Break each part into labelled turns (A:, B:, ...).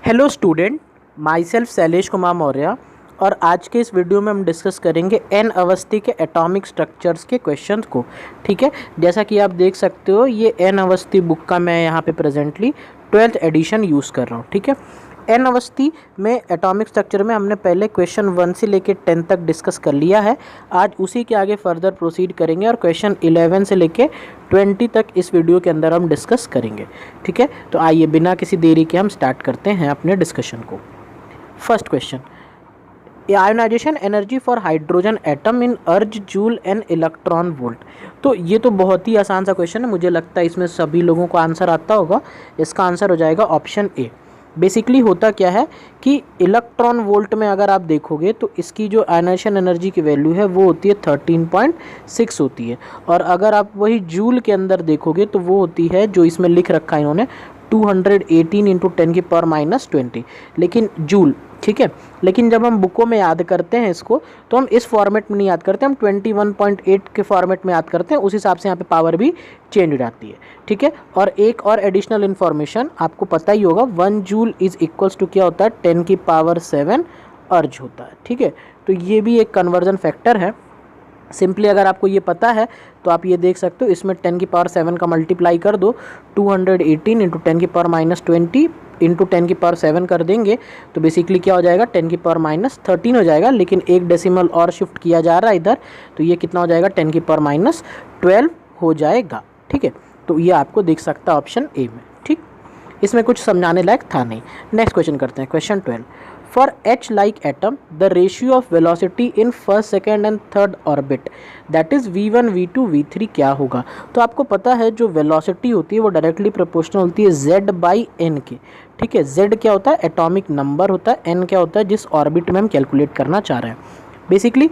A: Hello student, my self Shailesh Kumar Maurya. और आज के इस वीडियो में हम डिस्कस करेंगे एन अवस्थी के एटॉमिक स्ट्रक्चर्स के क्वेश्चंस को। ठीक है, जैसा कि आप देख सकते हो ये एन अवस्थी बुक का मैं यहाँ पे प्रेजेंटली 12th एडिशन यूज़ कर रहा हूँ। ठीक है, एन अवस्थी में एटॉमिक स्ट्रक्चर में हमने पहले क्वेश्चन 1 से लेके 10 तक डिस्कस कर लिया है। आज उसी के आगे फर्दर प्रोसीड करेंगे और क्वेश्चन 11 से लेके 20 तक इस वीडियो के अंदर हम डिस्कस करेंगे। ठीक है, तो आइए बिना किसी देरी के हम स्टार्ट करते हैं अपने डिस्कशन को। First question, ionization energy for hydrogen atom in erg joule and electron volt. तो ये तो बहुत ही आसान सा क्वेश्चन है, मुझे लगता है इसमें सभी लोगों को आंसर आता होगा। इसका आंसर हो जाएगा ऑप्शन ए। बेसिकली होता क्या है कि इलेक्ट्रॉन वोल्ट में अगर आप देखोगे तो इसकी जो आयनाइजेशन एनर्जी की वैल्यू है वो होती है 13.6 होती है। और अगर आप वही जूल के अंदर देखोगे तो वो होती है, जो इसमें लिख रखा है इन्होंने, 218 इंटू 10⁻⁻20, लेकिन जूल। ठीक है, लेकिन जब हम बुकों में याद करते हैं इसको तो हम इस फॉर्मेट में नहीं याद करते, हम 21.8 के फॉर्मेट में याद करते हैं। उस हिसाब से यहाँ पे पावर भी चेंज हो जाती है। ठीक है, और एक और एडिशनल इन्फॉर्मेशन आपको पता ही होगा, 1 जूल इज इक्वल्स टू क्या होता है, 10⁻7 अर्ज होता है। ठीक है, तो ये भी एक कन्वर्जन फैक्टर है। सिंपली अगर आपको ये पता है तो आप ये देख सकते हो, इसमें 10⁻7 का मल्टीप्लाई कर दो, 218 इंटू 10⁻20 इंटू 10⁻7 कर देंगे तो बेसिकली क्या हो जाएगा, 10⁻13 हो जाएगा। लेकिन एक डेसिमल और शिफ्ट किया जा रहा है इधर, तो ये कितना हो जाएगा, 10⁻12 हो जाएगा। ठीक है, तो ये आपको दिख सकता है ऑप्शन ए में। ठीक, इसमें कुछ समझाने लायक था नहीं। नेक्स्ट क्वेश्चन करते हैं, question 12। For H like atom the ratio of velocity in first, second and third orbit that is v1 v2 v3 क्या होगा। तो आपको पता है जो वेलोसिटी होती है वो डायरेक्टली प्रोपोर्शनल होती है z/n के। ठीक है, z क्या होता है, एटॉमिक नंबर होता है, n क्या होता है जिस ऑर्बिट में हम कैलकुलेट करना चाह रहे हैं। बेसिकली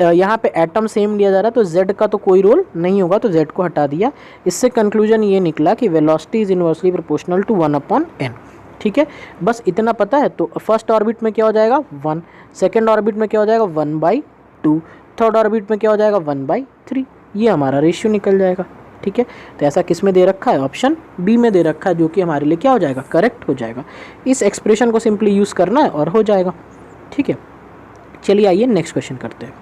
A: यहाँ पे एटम सेम लिया जा रहा है तो z का तो कोई रोल नहीं होगा, तो z को हटा दिया। इससे कंक्लूजन ये निकला कि velocity is inversely proportional to 1/n। ठीक है, बस इतना पता है। तो फर्स्ट ऑर्बिट में क्या हो जाएगा, 1, सेकेंड ऑर्बिट में क्या हो जाएगा, 1/2, थर्ड ऑर्बिट में क्या हो जाएगा, 1/3। ये हमारा रेशियो निकल जाएगा। ठीक है, तो ऐसा किस में दे रखा है, ऑप्शन बी में दे रखा है, जो कि हमारे लिए क्या हो जाएगा, करेक्ट हो जाएगा। इस एक्सप्रेशन को सिंपली यूज़ करना है और हो जाएगा। ठीक है, चलिए आइए नेक्स्ट क्वेश्चन करते हैं।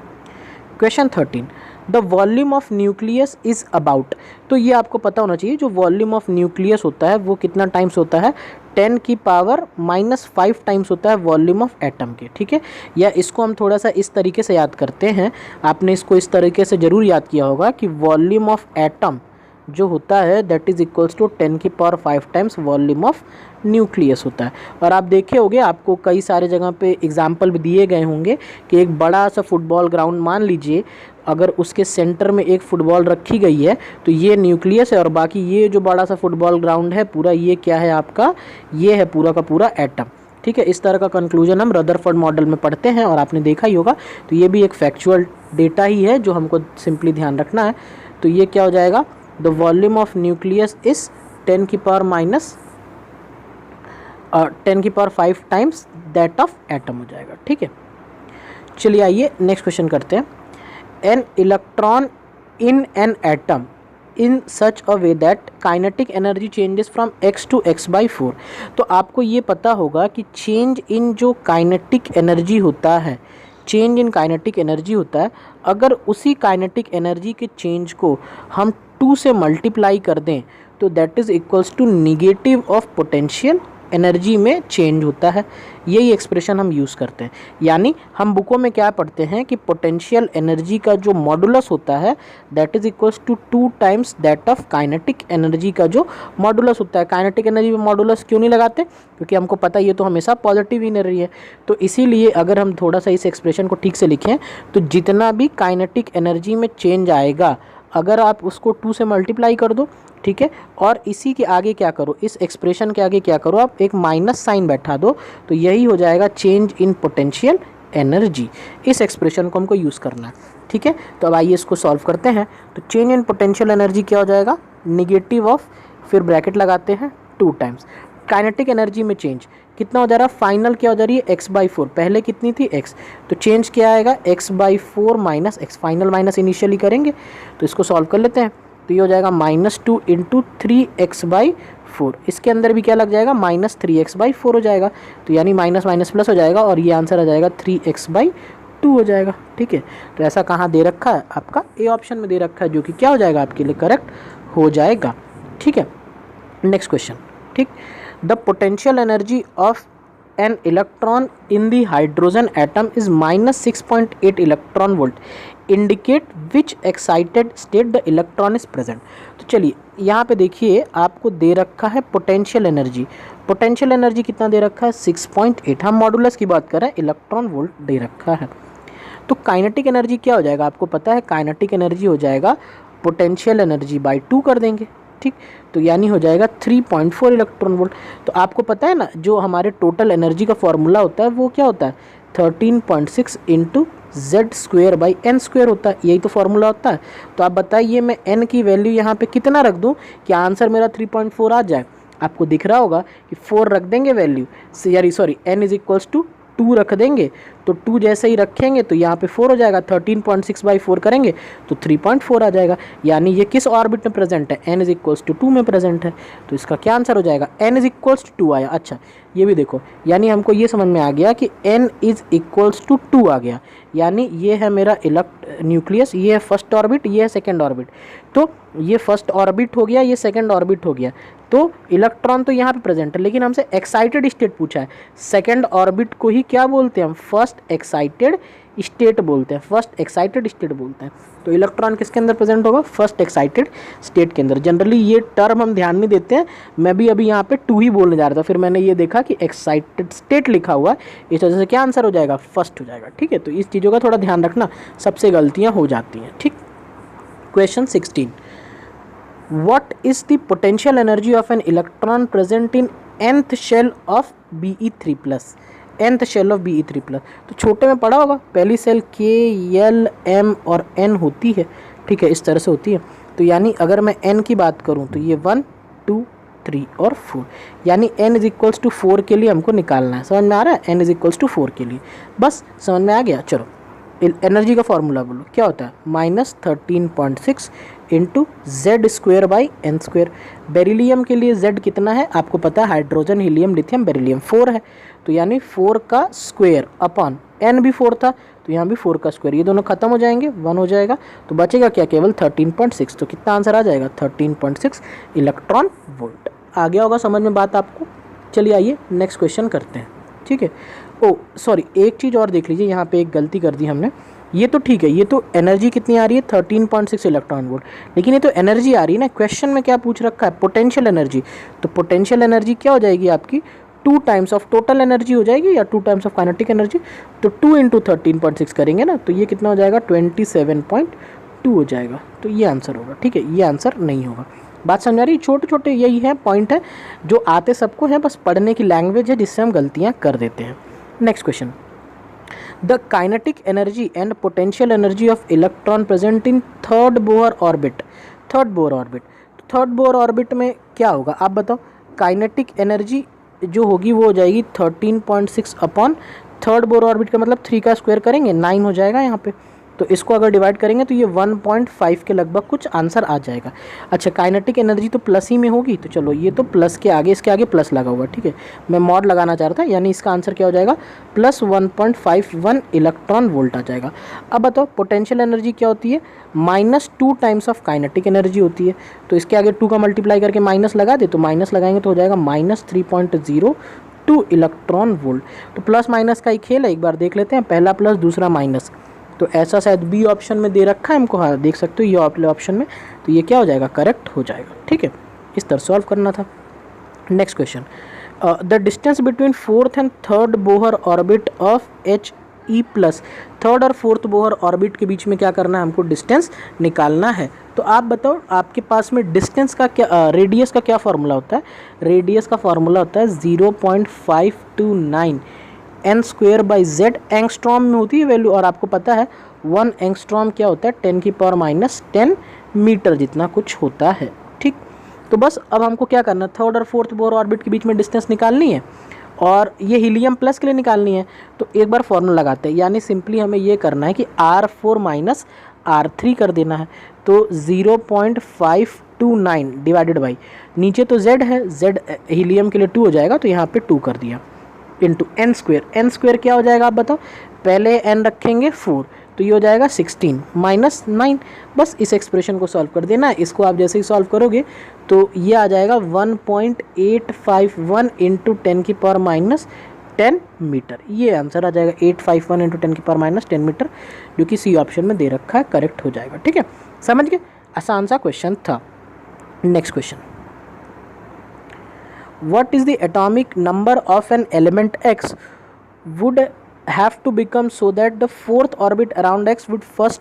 A: Question 13, the volume of nucleus is about. तो ये आपको पता होना चाहिए, जो वॉल्यूम ऑफ न्यूक्लियस होता है वो कितना टाइम्स होता है, 10⁻⁻5 टाइम्स होता है वॉल्यूम ऑफ एटम के। ठीक है, या इसको हम थोड़ा सा इस तरीके से याद करते हैं, आपने इसको इस तरीके से ज़रूर याद किया होगा कि वॉल्यूम ऑफ एटम जो होता है that is equals to 10⁻5 times volume of nucleus होता है। और आप देखे होंगे, आपको कई सारे जगह पे एग्जाम्पल भी दिए गए होंगे कि एक बड़ा सा फुटबॉल ग्राउंड मान लीजिए, अगर उसके सेंटर में एक फुटबॉल रखी गई है तो ये न्यूक्लियस है, और बाकी ये जो बड़ा सा फुटबॉल ग्राउंड है पूरा, ये क्या है आपका, ये है पूरा का पूरा एटम। ठीक है, इस तरह का कंक्लूजन हम रदरफोर्ड मॉडल में पढ़ते हैं और आपने देखा ही होगा। तो ये भी एक फैक्चुअल डेटा ही है जो हमको सिंपली ध्यान रखना है। तो ये क्या हो जाएगा, the volume of nucleus is 10⁻5 times that of atom हो जाएगा। ठीक है, चलिए आइए नेक्स्ट क्वेश्चन करते हैं। An electron in an atom in such a way that kinetic energy changes from x to x/4। तो आपको ये पता होगा कि चेंज इन जो काइनेटिक एनर्जी होता है, चेंज इन काइनेटिक एनर्जी होता है, अगर उसी काइनेटिक एनर्जी के चेंज को हम 2 से मल्टीप्लाई कर दें तो that is equals to negative of potential energy में चेंज होता है। यही एक्सप्रेशन हम यूज़ करते हैं। यानी हम बुकों में क्या पढ़ते हैं कि पोटेंशियल एनर्जी का जो मॉडुलस होता है that is equals to 2 times that of kinetic energy का जो मॉडुलस होता है। काइनेटिक एनर्जी में मॉडुलस क्यों नहीं लगाते, क्योंकि हमको पता है ये तो हमेशा पॉजिटिव ही रही है। तो इसीलिए अगर हम थोड़ा सा इस एक्सप्रेशन को ठीक से लिखें तो जितना भी काइनेटिक एनर्जी में चेंज आएगा, अगर आप उसको 2 से मल्टीप्लाई कर दो, ठीक है, और इसी के आगे क्या करो, इस एक्सप्रेशन के आगे क्या करो, आप एक माइनस साइन बैठा दो, तो यही हो जाएगा चेंज इन पोटेंशियल एनर्जी। इस एक्सप्रेशन को हमको यूज़ करना है। ठीक है, तो अब आइए इसको सॉल्व करते हैं। तो चेंज इन पोटेंशियल एनर्जी क्या हो जाएगा, निगेटिव ऑफ, फिर ब्रैकेट लगाते हैं 2 टाइम्स काइनेटिक एनर्जी में चेंज कितना हो जा रहा है, फाइनल क्या हो जा रही है, x/4, पहले कितनी थी x, तो चेंज क्या आएगा x/4 minus x, final minus initially करेंगे। तो इसको सॉल्व कर लेते हैं। तो ये हो जाएगा -2 इंटू 3x/4। इसके अंदर भी क्या लग जाएगा, -3x/4 हो जाएगा, तो यानी माइनस माइनस प्लस हो जाएगा और ये आंसर आ जाएगा 3x/2 हो जाएगा। ठीक है, तो ऐसा कहाँ दे रखा है, आपका ए ऑप्शन में दे रखा है, जो कि क्या हो जाएगा आपके लिए करेक्ट हो जाएगा। ठीक है, नेक्स्ट क्वेश्चन। ठीक, the potential energy of an electron in the hydrogen atom is -6.8 electron volt, indicate which excited state the electron is present. तो चलिए यहाँ पे देखिए, आपको दे रखा है पोटेंशियल एनर्जी। पोटेंशियल एनर्जी कितना दे रखा है, 6.8। हम मॉडुलस की बात कर रहे हैं, इलेक्ट्रॉन वोल्ट दे रखा है। तो काइनेटिक एनर्जी क्या हो जाएगा, आपको पता है काइनेटिक एनर्जी हो जाएगा पोटेंशियल एनर्जी बाई 2 कर देंगे। ठीक, तो यानी हो जाएगा 3.4 इलेक्ट्रॉन वोल्ट। तो आपको पता है ना, जो हमारे टोटल एनर्जी का फॉर्मूला होता है वो क्या होता है, 13.6 इंटू Z²/n² होता है, यही तो फॉर्मूला होता है। तो आप बताइए मैं n की वैल्यू यहाँ पे कितना रख दूँ कि आंसर मेरा 3.4 आ जाए। आपको दिख रहा होगा कि 4 रख देंगे वैल्यू, सॉरी n = 2 रख देंगे, तो 2 जैसे ही रखेंगे तो यहाँ पे 4 हो जाएगा, 13.6/4 करेंगे तो 3.4 आ जाएगा। यानी ये किस ऑर्बिट में प्रेजेंट है, n = 2 में प्रेजेंट है। तो इसका क्या आंसर हो जाएगा, n = 2 आया। अच्छा ये भी देखो, यानी हमको ये समझ में आ गया कि n = 2 आ गया, यानी ये है मेरा न्यूक्लियस, ये है फर्स्ट ऑर्बिट, ये है सेकेंड ऑर्बिट। तो ये फर्स्ट ऑर्बिट हो गया, ये सेकेंड ऑर्बिट हो गया, तो इलेक्ट्रॉन तो यहाँ पे प्रेजेंट है, लेकिन हमसे एक्साइटेड स्टेट पूछा है। सेकेंड ऑर्बिट को ही क्या बोलते हैं हम, फर्स्ट एक्साइटेड स्टेट बोलते हैं, फर्स्ट एक्साइटेड स्टेट बोलते हैं। तो इलेक्ट्रॉन किसके अंदर प्रेजेंट होगा, फर्स्ट एक्साइटेड स्टेट के अंदर। जनरली ये टर्म हम ध्यान नहीं देते हैं, मैं भी अभी यहाँ पे 2 ही बोलने जा रहा था, फिर मैंने ये देखा कि एक्साइटेड स्टेट लिखा हुआ है, इस वजह से क्या आंसर हो जाएगा, फर्स्ट हो जाएगा। ठीक है, तो इस चीज़ों का थोड़ा ध्यान रखना, सबसे गलतियाँ हो जाती हैं। ठीक, question 16, what is the potential energy of an electron present in nth shell of Be3+, nth shell of Be3+। तो छोटे में पढ़ा होगा, पहली सेल K, L, M और N होती है। ठीक है, इस तरह से होती है। तो यानी अगर मैं N की बात करूं तो ये 1, 2, 3 और 4, यानी n = 4 के लिए हमको निकालना है। समझ में आ रहा है, n = 4 के लिए, बस समझ में आ गया। चलो एनर्जी का फॉर्मूला बोलो, क्या होता है, -13.6 इंटू Z²/n²। बेरिलियम के लिए Z कितना है आपको पता है, हाइड्रोजन, हीलियम, लिथियम, बेरिलियम 4 है, तो यानी 4 का स्क्वायर अपॉन n भी 4 था, तो यहाँ भी 4 का स्क्वायर, ये दोनों खत्म हो जाएंगे, 1 हो जाएगा, तो बचेगा क्या, केवल 13.6। तो कितना आंसर आ जाएगा, 13.6 इलेक्ट्रॉन वोल्ट। आ गया होगा समझ में बात आपको। चलिए आइए नेक्स्ट क्वेश्चन करते हैं। ठीक है, ओ सॉरी, एक चीज़ और देख लीजिए, यहाँ पे एक गलती कर दी हमने। ये तो ठीक है, ये तो एनर्जी कितनी आ रही है, 13.6 इलेक्ट्रॉन वोल्ट, लेकिन ये तो एनर्जी आ रही है ना। क्वेश्चन में क्या पूछ रखा है, पोटेंशियल एनर्जी। तो पोटेंशियल एनर्जी क्या हो जाएगी आपकी, 2 टाइम्स ऑफ टोटल एनर्जी हो जाएगी, या 2 टाइम्स ऑफ काइनेटिक एनर्जी। तो 2 × 13.6 करेंगे ना, तो ये कितना हो जाएगा, 27.2 हो जाएगा। तो ये आंसर होगा। ठीक है, ये आंसर नहीं होगा। बात समझ आ रही, छोटे छोटे यही है पॉइंट है जो आते सबको हैं, बस पढ़ने की लैंग्वेज है जिससे हम गलतियाँ कर देते हैं। Next question, the kinetic energy and potential energy of electron present in third Bohr orbit. Third Bohr orbit, third Bohr orbit में क्या होगा आप बताओ। काइनेटिक एनर्जी जो होगी वो हो जाएगी 13.6 अपॉन थर्ड बोर ऑर्बिट का मतलब 3 का स्क्वायर करेंगे 9 हो जाएगा यहाँ पे। तो इसको अगर डिवाइड करेंगे तो ये 1.5 के लगभग कुछ आंसर आ जाएगा। अच्छा, काइनेटिक एनर्जी तो प्लस ही में होगी, तो चलो ये तो प्लस के आगे, इसके आगे प्लस लगा हुआ। ठीक है, मैं मॉड लगाना चाह रहा था, यानी इसका आंसर क्या हो जाएगा, +1.51 इलेक्ट्रॉन वोल्ट आ जाएगा। अब बताओ पोटेंशियल एनर्जी क्या होती है, -2 टाइम्स ऑफ काइनेटिक एनर्जी होती है। तो इसके आगे 2 का मल्टीप्लाई करके माइनस लगा दे, तो माइनस लगाएंगे तो हो जाएगा -3.02 इलेक्ट्रॉन वोल्ट। तो प्लस माइनस का ही खेल है, एक बार देख लेते हैं, पहला प्लस दूसरा माइनस। तो ऐसा शायद बी ऑप्शन में दे रखा है हमको, हाँ देख सकते हो ये ऑप्शन में, तो ये क्या हो जाएगा, करेक्ट हो जाएगा। ठीक है, इस तरह सॉल्व करना था। Next question, the distance between 4th and 3rd Bohr orbit of He+। Third और फोर्थ बोहर ऑर्बिट के बीच में क्या करना है, हमको डिस्टेंस निकालना है। तो आप बताओ आपके पास में डिस्टेंस का क्या, रेडियस का क्या फार्मूला होता है। रेडियस का फार्मूला होता है 0.529 n²/z, एंगस्ट्रॉम में होती है वैल्यू, और आपको पता है 1 एंगस्ट्रॉम क्या होता है, 10⁻⁻10 मीटर जितना कुछ होता है। ठीक, तो बस अब हमको क्या करना है, थर्ड और फोर्थ बोहर ऑर्बिट के बीच में डिस्टेंस निकालनी है, और ये हीलियम प्लस के लिए निकालनी है। तो एक बार फॉर्मूला लगाते हैं, यानी सिंपली हमें ये करना है कि R4 - R3 कर देना है, तो 0.529 डिवाइडेड बाई, नीचे तो Z है, Z हीलियम के लिए 2 हो जाएगा, तो यहाँ पे 2 कर दिया, into n square. n square क्या हो जाएगा आप बताओ, पहले n रखेंगे 4, तो ये हो जाएगा 16 माइनस 9। बस इस एक्सप्रेशन को सॉल्व कर देना है। इसको आप जैसे ही सॉल्व करोगे तो ये आ जाएगा 1.851 इंटू 10 की पावर माइनस 10 मीटर। ये आंसर आ जाएगा 851 इंटू 10 की पावर माइनस 10 मीटर, जो कि सी ऑप्शन में दे रखा है, करेक्ट हो जाएगा। ठीक है, समझ गए, आसान सा क्वेश्चन था। Next question, what is the atomic number of an element X would have to become so that the fourth orbit around X would first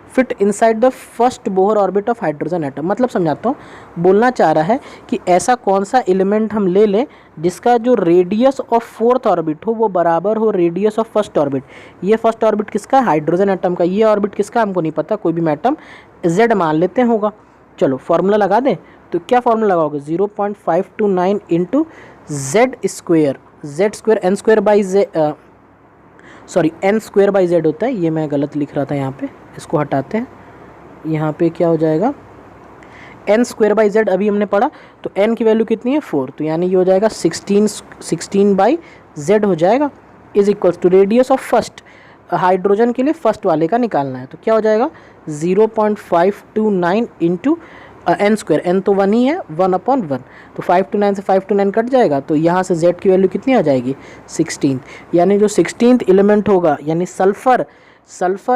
A: fit inside the first Bohr orbit of hydrogen atom। मतलब समझाता हूँ, बोलना चाह रहा है कि ऐसा कौन सा एलिमेंट हम ले लें जिसका जो रेडियस ऑफ फोर्थ ऑर्बिट हो वो बराबर हो रेडियस ऑफ फर्स्ट ऑर्बिट। ये फर्स्ट ऑर्बिट किसका है, हाइड्रोजन एटम का। ये ऑर्बिट किसका हमको नहीं पता, कोई भी एटम Z मान लेते हैं होगा। चलो फॉर्मूला लगा दें, तो क्या फॉर्मूला लगाओगे, 0.529 into Z square, Z square n square by n square by Z होता है। ये मैं गलत लिख रहा था यहाँ पे, इसको हटाते हैं। यहाँ पे क्या हो जाएगा, एन स्क्वेयर बाई Z अभी हमने पढ़ा, तो n की वैल्यू कितनी है 4, तो यानी ये हो जाएगा 16 बाई Z हो जाएगा, is equals to radius of first, hydrogen के लिए फर्स्ट वाले का निकालना है, तो क्या हो जाएगा 0.529 इंटू एन स्क्वेयर, एन तो 1 ही है, 1/1, तो 529 से 529 कट जाएगा, तो यहाँ से Z की वैल्यू कितनी आ जाएगी 16, यानी जो 16th एलिमेंट होगा, यानी सल्फर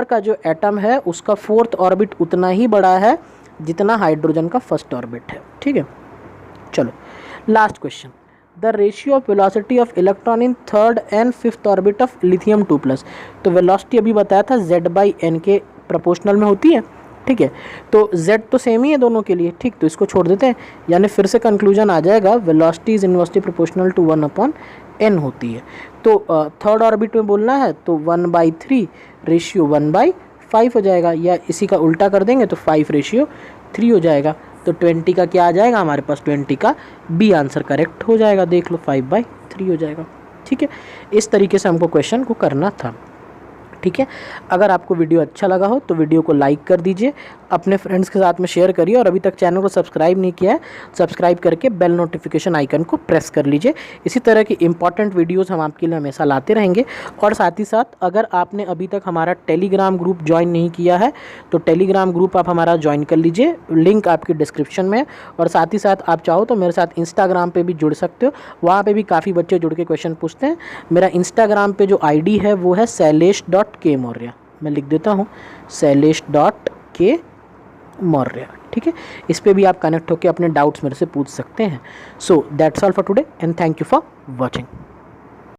A: का जो एटम है उसका फोर्थ ऑर्बिट उतना ही बड़ा है जितना हाइड्रोजन का फर्स्ट ऑर्बिट है। ठीक है, चलो last question, the ratio of velocity of electron in third and fifth orbit of lithium 2+। तो वेलोसिटी अभी बताया था Z/n के प्रोपोर्शनल में होती है। ठीक है, तो Z तो सेम ही है दोनों के लिए। ठीक, तो इसको छोड़ देते हैं, यानी फिर से कंक्लूजन आ जाएगा velocity is inversely proportional to 1/n होती है। तो थर्ड ऑर्बिट में बोलना है तो 1/3 रेशियो 1/5 हो जाएगा, या इसी का उल्टा कर देंगे तो 5:3 हो जाएगा। तो 20 का क्या आ जाएगा हमारे पास, 20 का बी आंसर करेक्ट हो जाएगा। देख लो 5/3 हो जाएगा। ठीक है, इस तरीके से हमको क्वेश्चन को करना था। ठीक है, अगर आपको वीडियो अच्छा लगा हो तो वीडियो को लाइक कर दीजिए, अपने फ्रेंड्स के साथ में शेयर करिए, और अभी तक चैनल को सब्सक्राइब नहीं किया है सब्सक्राइब करके बेल नोटिफिकेशन आइकन को प्रेस कर लीजिए। इसी तरह की इंपॉर्टेंट वीडियोस हम आपके लिए हमेशा लाते रहेंगे। और साथ ही साथ अगर आपने अभी तक हमारा टेलीग्राम ग्रुप ज्वाइन नहीं किया है तो टेलीग्राम ग्रुप आप हमारा ज्वाइन कर लीजिए, लिंक आपकी डिस्क्रिप्शन में है। और साथ ही साथ आप चाहो तो मेरे साथ इंस्टाग्राम पर भी जुड़ सकते हो, वहाँ पर भी काफ़ी बच्चे जुड़ के क्वेश्चन पूछते हैं। मेरा इंस्टाग्राम पर जो ID है वो है शैलेश.K मौर्य, मैं लिख देता हूँ शैलेश.K मौर्य। ठीक है, इस पे भी आप कनेक्ट होकर अपने डाउट्स मेरे से पूछ सकते हैं। So that's all for today and thank you for watching.